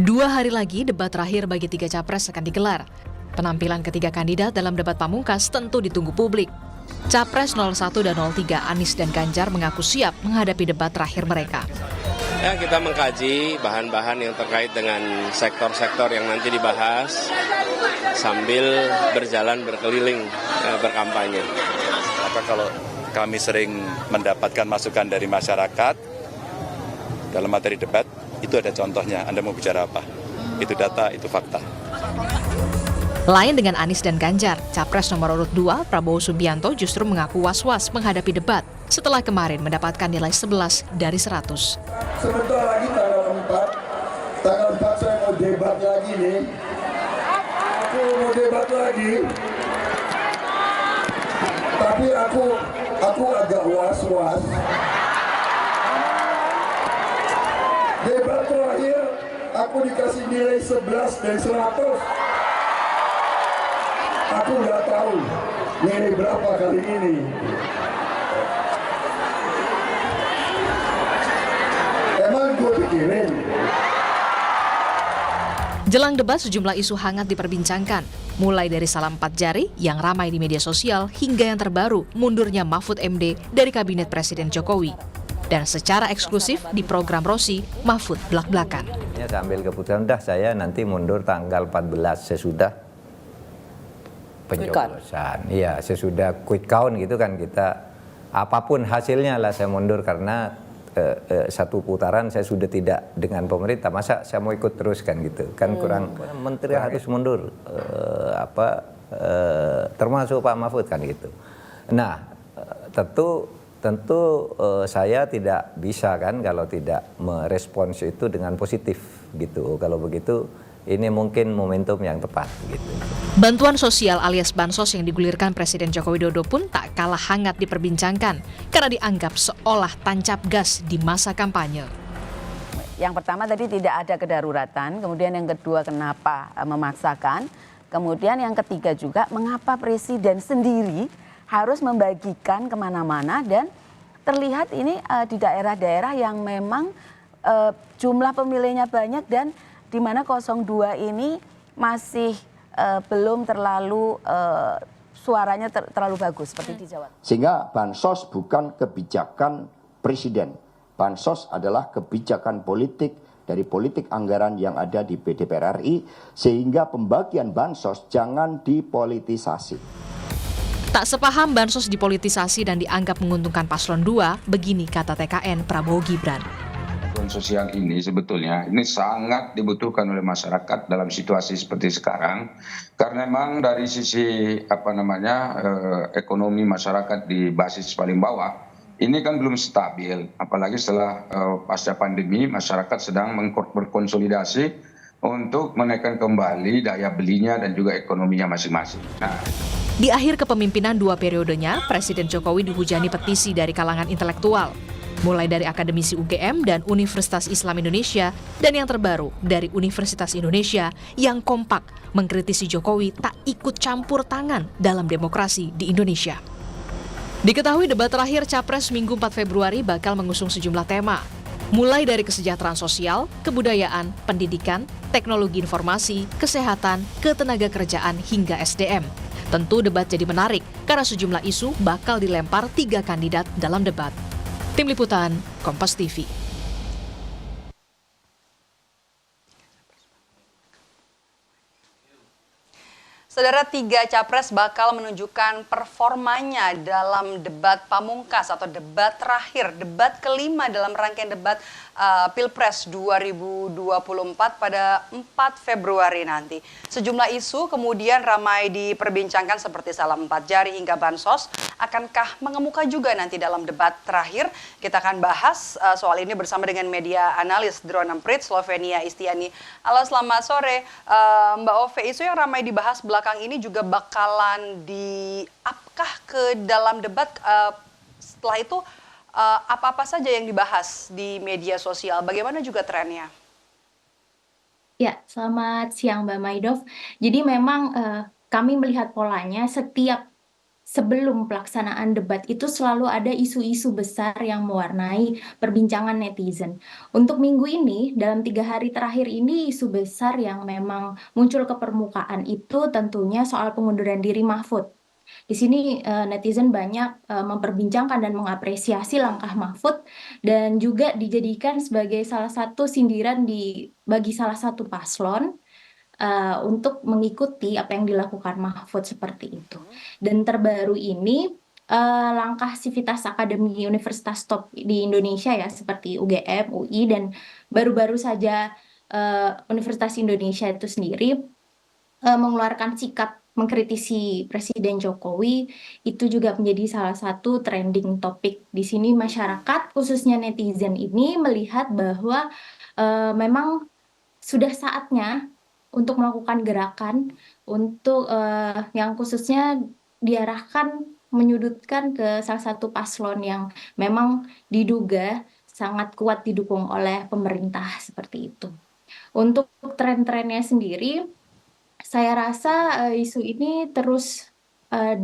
2 hari lagi debat terakhir bagi 3 capres akan digelar. Penampilan ketiga kandidat dalam debat pamungkas tentu ditunggu publik. Capres 01 dan 03 Anies dan Ganjar mengaku siap menghadapi debat terakhir mereka. Ya, kita mengkaji bahan-bahan yang terkait dengan sektor-sektor yang nanti dibahas sambil berjalan berkeliling berkampanye. Maka kalau kami sering mendapatkan masukan dari masyarakat dalam materi debat, itu ada contohnya. Anda mau bicara apa? Itu data, itu fakta. Lain dengan Anies dan Ganjar, Capres nomor urut 2 Prabowo Subianto justru mengaku was-was menghadapi debat setelah kemarin mendapatkan nilai 11 dari 100. Sebentar lagi tanggal 4 saya mau debat lagi nih. Aku mau debat lagi. Tapi aku agak was-was. Debat terakhir aku dikasih nilai 11 dari 100. Aku nggak tahu nilai berapa kali ini. Emang gue pikirin. Jelang debat sejumlah isu hangat diperbincangkan, mulai dari salam 4 jari yang ramai di media sosial hingga yang terbaru mundurnya Mahfud MD dari kabinet Presiden Jokowi. Dan secara eksklusif di program Rosi, Mahfud belak-belakan. Saya ambil keputusan, saya nanti mundur tanggal 14 sesudah pencoblosan. Iya, sesudah quick count gitu kan kita, apapun hasilnya lah saya mundur karena satu putaran saya sudah tidak dengan pemerintah, masa saya mau ikut terus kan gitu. Kan kurang, menteri harus mundur, termasuk Pak Mahfud kan gitu. Nah, tentu saya tidak bisa kan kalau tidak merespons itu dengan positif gitu. Kalau begitu ini mungkin momentum yang tepat gitu. Bantuan sosial alias bansos yang digulirkan Presiden Joko Widodo pun tak kalah hangat diperbincangkan karena dianggap seolah tancap gas di masa kampanye. Yang pertama tadi tidak ada kedaruratan, kemudian yang kedua kenapa memaksakan, kemudian yang ketiga juga mengapa Presiden sendiri harus membagikan kemana-mana dan terlihat ini di daerah-daerah yang memang jumlah pemilihnya banyak dan di mana 02 ini masih belum terlalu suaranya terlalu bagus seperti di Jawa. Sehingga bansos bukan kebijakan presiden. Bansos adalah kebijakan politik dari politik anggaran yang ada di DPR RI sehingga pembagian bansos jangan dipolitisasi. Tak sepaham bansos dipolitisasi dan dianggap menguntungkan paslon 2, begini kata TKN Prabowo Gibran. Bantuan sosial ini sebetulnya ini sangat dibutuhkan oleh masyarakat dalam situasi seperti sekarang karena memang dari sisi ekonomi masyarakat di basis paling bawah ini kan belum stabil, apalagi setelah pasca pandemi masyarakat sedang berkonsolidasi untuk menaikkan kembali daya belinya dan juga ekonominya masing-masing. Nah, di akhir kepemimpinan 2 periodenya, Presiden Jokowi dihujani petisi dari kalangan intelektual, mulai dari akademisi UGM dan Universitas Islam Indonesia, dan yang terbaru dari Universitas Indonesia yang kompak mengkritisi Jokowi tak ikut campur tangan dalam demokrasi di Indonesia. Diketahui debat terakhir Capres Minggu 4 Februari bakal mengusung sejumlah tema, mulai dari kesejahteraan sosial, kebudayaan, pendidikan, teknologi informasi, kesehatan, ketenaga kerjaan hingga SDM. Tentu debat jadi menarik karena sejumlah isu bakal dilempar 3 kandidat dalam debat. Tim Liputan, Kompas TV. Saudara, 3 capres bakal menunjukkan performanya dalam debat pamungkas atau debat terakhir, debat kelima dalam rangkaian debat Pilpres 2024 pada 4 Februari nanti. Sejumlah isu kemudian ramai diperbincangkan seperti salam 4 jari hingga bansos. Akankah mengemuka juga nanti dalam debat terakhir? Kita akan bahas soal ini bersama dengan media analis Drona Prit, Slovenia Istiani. Halo, selamat sore Mbak Ove. Isu yang ramai dibahas belakang ini juga bakalan diapkah ke dalam debat setelah itu? Apa-apa saja yang dibahas di media sosial, bagaimana juga trennya? Ya, selamat siang Mbak Maidov. Jadi memang kami melihat polanya setiap sebelum pelaksanaan debat itu selalu ada isu-isu besar yang mewarnai perbincangan netizen. Untuk minggu ini, dalam 3 hari terakhir ini, isu besar yang memang muncul ke permukaan itu tentunya soal pengunduran diri Mahfud. Di sini netizen banyak memperbincangkan dan mengapresiasi langkah Mahfud dan juga dijadikan sebagai salah satu sindiran bagi salah satu paslon untuk mengikuti apa yang dilakukan Mahfud seperti itu. Dan terbaru ini langkah sivitas akademi universitas top di Indonesia ya seperti UGM, UI dan baru-baru saja Universitas Indonesia itu sendiri mengeluarkan sikap mengkritisi Presiden Jokowi itu juga menjadi salah satu trending topik di sini. Masyarakat khususnya netizen ini melihat bahwa memang sudah saatnya untuk melakukan gerakan untuk yang khususnya diarahkan menyudutkan ke salah satu paslon yang memang diduga sangat kuat didukung oleh pemerintah seperti itu. Untuk tren-trennya sendiri, saya rasa isu ini terus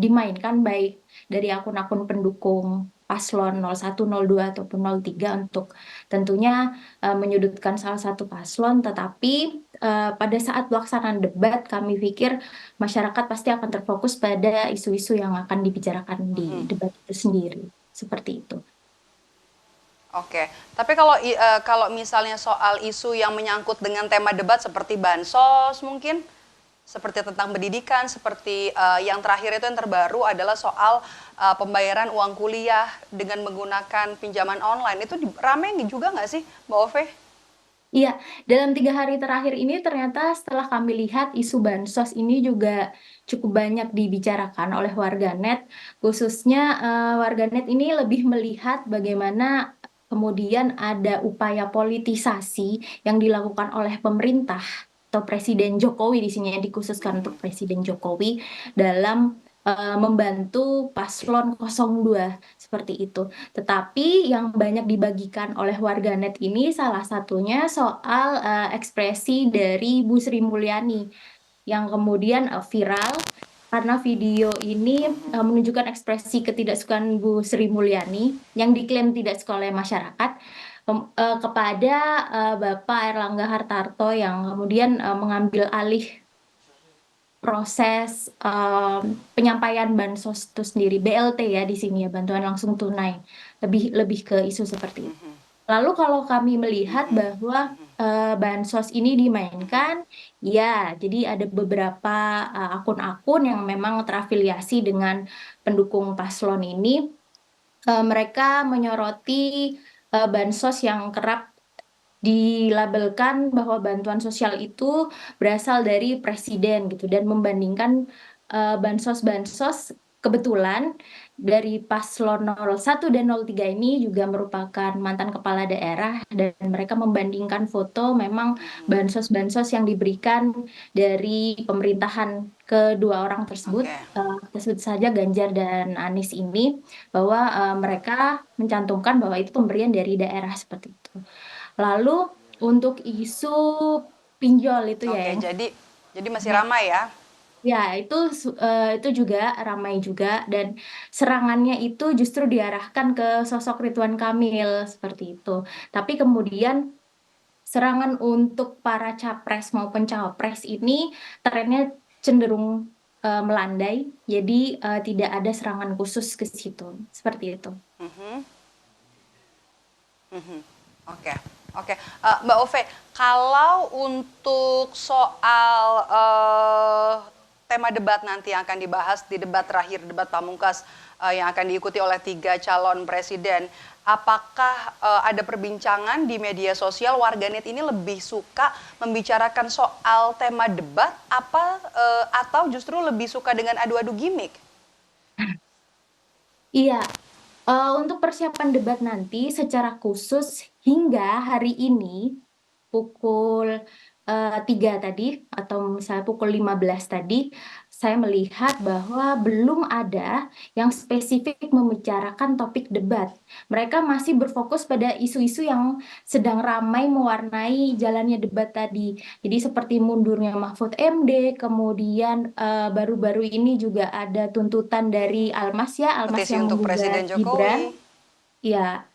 dimainkan baik dari akun-akun pendukung paslon 01, 02 ataupun 03 untuk tentunya menyudutkan salah satu paslon, tetapi pada saat pelaksanaan debat kami pikir masyarakat pasti akan terfokus pada isu-isu yang akan dibicarakan di debat itu sendiri. Seperti itu. Oke, tapi kalau misalnya soal isu yang menyangkut dengan tema debat seperti bansos mungkin, seperti tentang pendidikan, seperti yang terakhir itu yang terbaru adalah soal pembayaran uang kuliah dengan menggunakan pinjaman online. Itu ramai juga nggak sih, Mbak Ove? Iya, dalam 3 hari terakhir ini ternyata setelah kami lihat isu bansos ini juga cukup banyak dibicarakan oleh warganet, khususnya warganet ini lebih melihat bagaimana kemudian ada upaya politisasi yang dilakukan oleh pemerintah atau Presiden Jokowi di sini yang dikhususkan untuk Presiden Jokowi dalam membantu paslon 02 seperti itu. Tetapi yang banyak dibagikan oleh warganet ini salah satunya soal ekspresi dari Bu Sri Mulyani yang kemudian viral karena video ini menunjukkan ekspresi ketidaksukaan Bu Sri Mulyani yang diklaim tidak suka oleh masyarakat kepada Bapak Erlangga Hartarto yang kemudian mengambil alih proses penyampaian bansos itu sendiri, BLT ya di sini ya, bantuan langsung tunai, lebih ke isu seperti itu. Lalu kalau kami melihat bahwa bansos ini dimainkan, ya jadi ada beberapa akun-akun yang memang terafiliasi dengan pendukung paslon ini, mereka menyoroti bansos yang kerap dilabelkan bahwa bantuan sosial itu berasal dari presiden gitu dan membandingkan bansos-bansos kebetulan dari paslon 01 dan 03 ini juga merupakan mantan kepala daerah dan mereka membandingkan foto memang bansos-bansos yang diberikan dari pemerintahan kedua orang tersebut, sebut saja Ganjar dan Anies ini, bahwa mereka mencantumkan bahwa itu pemberian dari daerah seperti itu. Lalu untuk isu pinjol itu ya. Jadi masih ramai ya? Ya, itu juga ramai juga dan serangannya itu justru diarahkan ke sosok Ridwan Kamil seperti itu. Tapi kemudian serangan untuk para capres maupun cawapres ini trennya cenderung melandai, jadi tidak ada serangan khusus ke situ, seperti itu. Oke. Mbak Ove, kalau untuk soal tema debat nanti yang akan dibahas di debat terakhir, debat pamungkas yang akan diikuti oleh 3 calon presiden, apakah ada perbincangan di media sosial warganet ini lebih suka membicarakan soal tema debat atau justru lebih suka dengan adu-adu gimmick? Iya, untuk persiapan debat nanti secara khusus hingga hari ini pukul 3 tadi atau misalnya pukul 15 tadi saya melihat bahwa belum ada yang spesifik membicarakan topik debat. Mereka masih berfokus pada isu-isu yang sedang ramai mewarnai jalannya debat tadi. Jadi seperti mundurnya Mahfud MD, kemudian baru-baru ini juga ada tuntutan dari Almas Petisi yang untuk Presiden menggugat Gibran. Jokowi. Ya,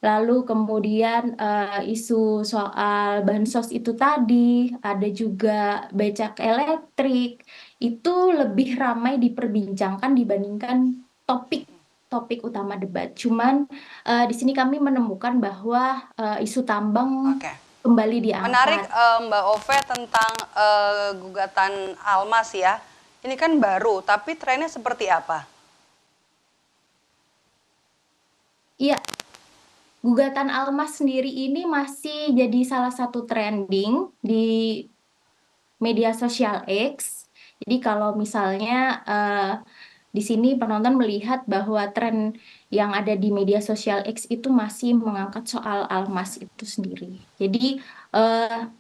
lalu kemudian isu soal bansos itu tadi, ada juga becak elektrik, itu lebih ramai diperbincangkan dibandingkan topik utama debat. Cuman di sini kami menemukan bahwa isu tambang kembali diangkat. Menarik Mbak Ove tentang gugatan Almas ya. Ini kan baru, tapi trennya seperti apa? Iya. Gugatan Almas sendiri ini masih jadi salah satu trending di media sosial X. Jadi kalau misalnya di sini penonton melihat bahwa tren yang ada di media sosial X itu masih mengangkat soal Almas itu sendiri. Jadi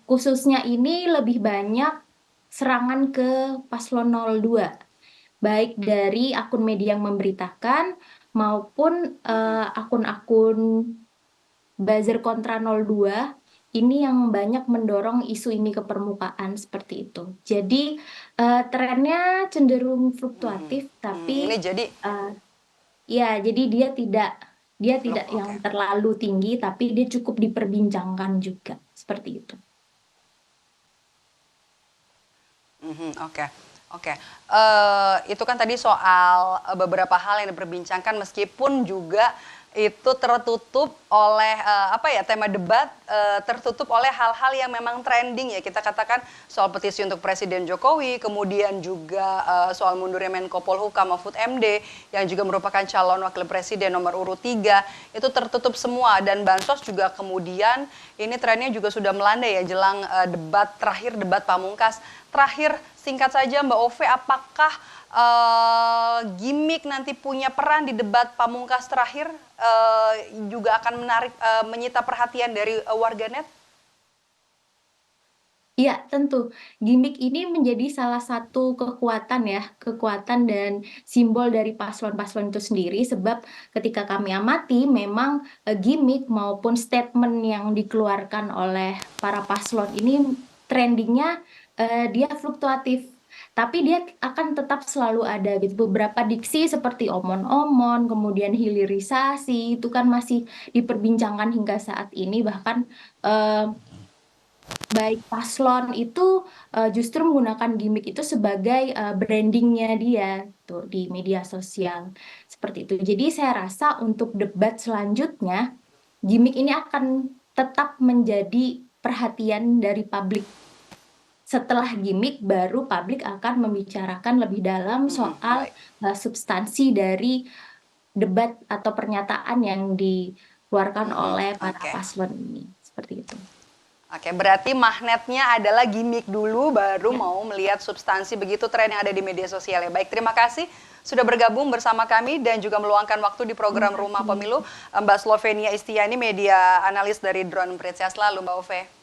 khususnya ini lebih banyak serangan ke paslon 02, baik dari akun media yang memberitakan maupun akun-akun buzzer kontra 02 ini yang banyak mendorong isu ini ke permukaan seperti itu. Jadi trennya cenderung fluktuatif, tapi ini jadi ya jadi dia tidak yang terlalu tinggi, tapi dia cukup diperbincangkan juga seperti itu. Oke. Itu kan tadi soal beberapa hal yang diperbincangkan meskipun juga itu tertutup oleh tema debat tertutup oleh hal-hal yang memang trending ya, kita katakan soal petisi untuk Presiden Jokowi, kemudian juga soal mundurnya Menko Polhukam Mahfud MD yang juga merupakan calon wakil presiden nomor urut 3, itu tertutup semua. Dan bansos juga kemudian ini trennya juga sudah melandai ya jelang debat terakhir, debat pamungkas. Terakhir singkat saja Mbak Ove, apakah gimmick nanti punya peran di debat pamungkas terakhir, juga akan menyita perhatian dari warganet? Iya, tentu. Gimmick ini menjadi salah satu kekuatan dan simbol dari paslon-paslon itu sendiri, sebab ketika kami amati memang gimmick maupun statement yang dikeluarkan oleh para paslon ini trendingnya dia fluktuatif. Tapi dia akan tetap selalu ada gitu. Beberapa diksi seperti omon-omon, kemudian hilirisasi, itu kan masih diperbincangkan hingga saat ini. Bahkan baik paslon itu justru menggunakan gimmick itu sebagai brandingnya dia tuh di media sosial. Seperti itu. Jadi saya rasa untuk debat selanjutnya, gimmick ini akan tetap menjadi perhatian dari publik. Setelah gimmick, baru publik akan membicarakan lebih dalam soal substansi dari debat atau pernyataan yang dikeluarkan oleh para paslon ini. Seperti itu. Oke, berarti magnetnya adalah gimmick dulu, baru mau melihat substansi, begitu tren yang ada di media sosial ya. Baik, terima kasih sudah bergabung bersama kami dan juga meluangkan waktu di program Rumah Pemilu, Mbak Slovenia Istiani, media analis dari Drone Emprit. Sehat selalu Mbak Ove.